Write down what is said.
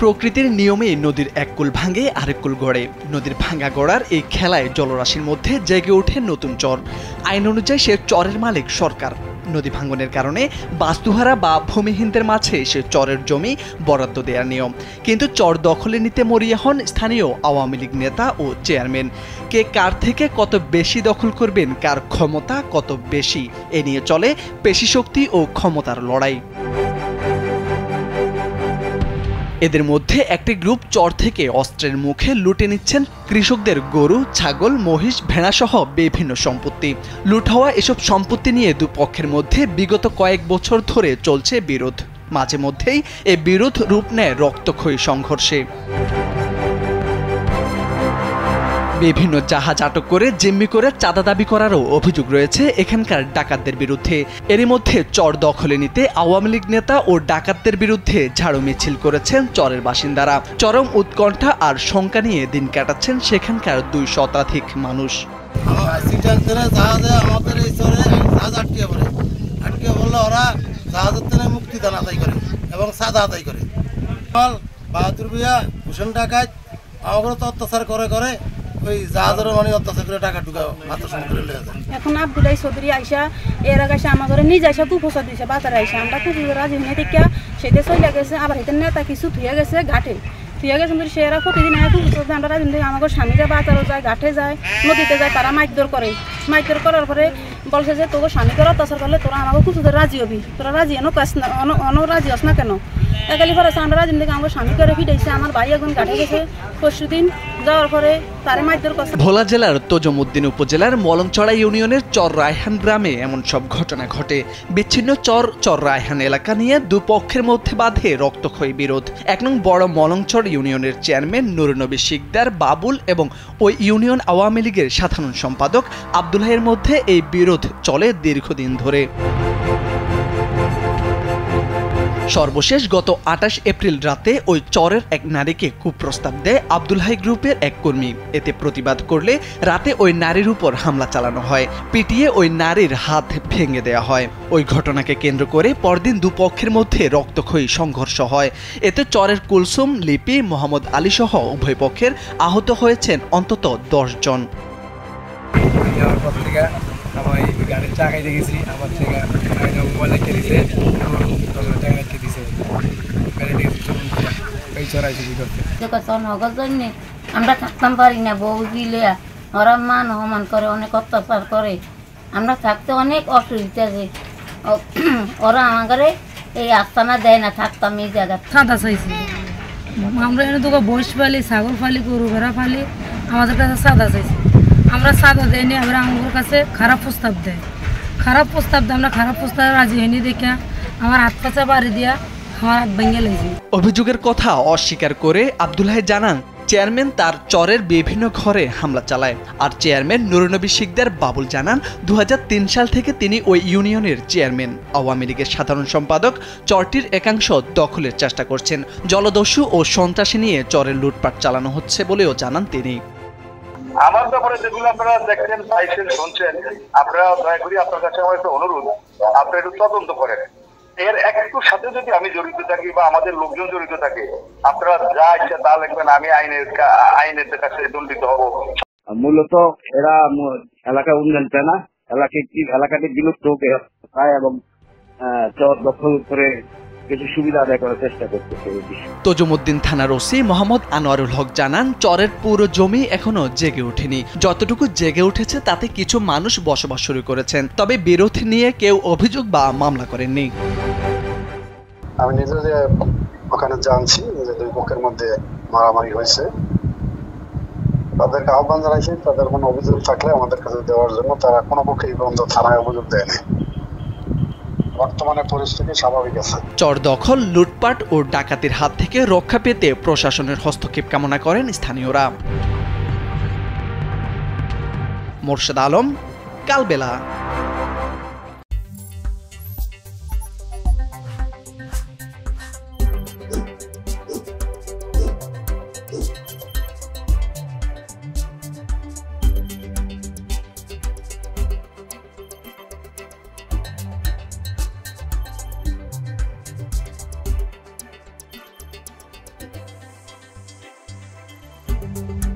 প্রকৃতির নিয়মে নদীর এক কুল ভাঙে আরেক কুল গড়ে। নদীর ভাঙা গড়ার এই খেলায় জলরাশির মধ্যে জেগে ওঠে নতুন চর। আইন অনুযায়ী সে চরের মালিক সরকার। নদী ভাঙনের কারণে বাস্তুহারা বা ভূমিহীনদের মাঝে সে চরের জমি বরাদ্দ দেওয়ার নিয়ম। কিন্তু চর দখলে নিতে মরিয়া হন স্থানীয় আওয়ামী লীগ নেতা ও চেয়ারম্যান। কে কার থেকে কত বেশি দখল করবেন, কার ক্ষমতা কত বেশি, এ নিয়ে চলে পেশিশক্তি ও ক্ষমতার লড়াই। এদের মধ্যে একটি গ্রুপ চর থেকে অস্ত্রের মুখে লুটে নিচ্ছেন কৃষকদের গরু, ছাগল, মহিষ, ভেড়া সহ বিভিন্ন সম্পত্তি। লুট হওয়া এসব সম্পত্তি নিয়ে দুপক্ষের মধ্যে বিগত কয়েক বছর ধরে চলছে বিরোধ। মাঝে মধ্যেই এ বিরোধ রূপ নেয় রক্তক্ষয়ী সংঘর্ষে। বিভিন্ন জাহাজ আটক করে জিম্মি করে চাঁদা দাবি করারও অভিযোগ রয়েছে এখানকার ডাকাতদের বিরুদ্ধে। এরই মধ্যে চর দখলে নিতে আওয়ামী লীগ নেতা ও ডাকাতদের বিরুদ্ধে ঝাড়ু মিছিল করেছেন চরের বাসিন্দারা। চরম উৎকণ্ঠা আর শঙ্কা নিয়ে দিন কাটাচ্ছেন সেখানকার 2 শতাধিক মানুষ। মুক্তিদান আদায় করে এবং সাদা আদায় করে। বাহাদুর ভূঁইয়া, ভূষণ ডাকাত আমাকে তো অত্যাচার করে ওই জাহাজের মানে অত্যাচার করে টাকা ঢুকা আত্মসাৎ করে লেগে যায়। এখন আব্দুল্লাহ চৌধুরী আইসা এর আগে আমার ঘরে নিজে আইসা কুপোষা দিয়েছে বাজারে আইসা। আমরা কুপোষা রাজি হয়ে দেখিয়া সেটা চলে গেছে। আবার এদের নেতা কিছু ধুয়ে গেছে ঘাটে, ধুয়ে গেছে কিন্তু সেরা প্রতিদিন কুপোষা আমরা রাজি হয়ে আমাকে স্বামীরা বাজারও যায়, ঘাটে যায়, নদীতে যায়, তারা মাইকদর করে। মাইকদর করার পরে বলছে যে তোকে স্বামীকে অত্যাচার করলে তোরা আমাকে কুপোষা রাজি হবি, তোরা রাজি রাজি হস না কেন? একালি পরে আমরা রাজি থেকে আমাকে স্বামী করে ফিটাইছে। আমার ভাই এখন ঘাটে গেছে পরশুদিন, যাওয়ার পরে তারে মাইকদর করছে। ভোলা জেলার তোজমুদ্দিন উপজেলার মলংচড়া ইউনিয়নের চর রায়হান গ্রামে এমন সব ঘটনা ঘটে। বিচ্ছিন্ন চর রায়হান এলাকা নিয়ে দুপক্ষের মধ্যে বাধে রক্তক্ষয়ী বিরোধ। 1 নং বড় মলংচর ইউনিয়নের চেয়ারম্যান নুরনবী শিকদার, বাবুল এবং ওই ইউনিয়ন আওয়ামী লীগের সাধারণ সম্পাদক আব্দুল্লাহের মধ্যে এই বিরোধ চলে দীর্ঘদিন ধরে। সর্বশেষ গত 28 এপ্রিল রাতে ওই চরের এক নারীকে কুপ্রস্তাব দেয় আব্দুল্লাহ গ্রুপের এক কর্মী। এতে প্রতিবাদ করলে রাতে ওই নারীর উপর হামলা চালানো হয়, পিটিয়ে ওই নারীর হাত ভেঙে দেওয়া হয়। ওই ঘটনাকে কেন্দ্র করে পরদিন দুপক্ষের মধ্যে রক্তক্ষয়ী সংঘর্ষ হয়। এতে চরের কুলসুম, লিপি, মোহাম্মদ আলী সহ উভয় পক্ষের আহত হয়েছেন অন্তত 10 জন। গাড়ির চাকাই দেখেছি আমার মোবাইল রেখে দিছে, আমরা থাকতাম পারি না। বউ গিলে ওরা মান অপমান করে, অনেক অত্যাচার করে। আমরা থাকতে অনেক অসুবিধা আছে। ওরা আমাকে এই আস্তানা দেয় না, থাকতাম এই জায়গায়। সাদা চাইছি আমরা এনে তোকে বইস ফালি, ছাগল ফালি, গরু ভেড়া ফালি, আমাদের কাছে সাদা চাইছি। আমরা সাদা দেয়নি, আমরা আমাদের কাছে খারাপ প্রস্তাব দেয়। আমরা খারাপ প্রস্তাবে রাজি হয়নি দেখা আমার হাত কাছে বাড়ি দিয়া আমার হাত ভেঙে লেগেছে। অভিযোগের কথা অস্বীকার করে আব্দুল্লাহ জানান চেয়ারম্যান তার চরের বিভিন্ন ঘরে হামলা চালায়। আর চেয়ারম্যান নুরনবী শিকদার বাবুল জানান 2003 সাল থেকে তিনি ওই ইউনিয়নের চেয়ারম্যান। আওয়ামী লীগের সাধারণ সম্পাদক চরটির একাংশ দখলের চেষ্টা করছেন। জলদস্যু ও সন্ত্রাসী নিয়ে চরের লুটপাট চালানো হচ্ছে বলেও জানান তিনি। আমার ব্যাপারে যেগুলো আপনারা দেখছেন, পাইছেন, শুনছেন, আপনারা দয়া করি আপনার কাছে আমার একটা অনুরোধ, আপনারা একটু তদন্ত করেন। এর একটু সাথে যদি আমি জড়িত থাকি বা আমাদের লোকজন জড়িত থাকে, আপনারা যা ইচ্ছা তা লিখবেন, আমি আইনের কাছে দণ্ডিত হব। মূলত এরা এলাকা উন্নয়ন চায় না, এলাকাটি বিলুপ্ত চায় এবং চর দখল করে কিছু সুবিধা আদায় করার চেষ্টা করতেছে। তোজমুদ্দিন থানার ওসি মোহাম্মদ আনোয়ারুল হক জানান চরের পুরো জমি এখনো জেগে ওঠেনি। যতটুকু জেগে উঠেছে তাতে কিছু মানুষ বসবাস শুরু করেছেন, তবে বিরোধ নিয়ে কেউ অভিযোগ বা মামলা করেননি। আমি নিজে যে ওখানে জানছি যে 2 পক্ষের মধ্যে মারামারি হয়েছে, তাদেরকে আহ্বান জানাইছি তাদের কোনো অভিযোগ থাকলে আমাদের কাছে দেওয়ার জন্য। তারা কোনো পক্ষে এই পর্যন্ত থানায় অভিযোগ দেয়নি। বর্তমানে পরিস্থিতি স্বাভাবিক আছে। চর দখল, লুটপাট ও ডাকাতির হাত থেকে রক্ষা পেতে প্রশাসনের হস্তক্ষেপ কামনা করেন স্থানীয়রা। মোর্শেদ আলম, কালবেলা। রিপোর্ট।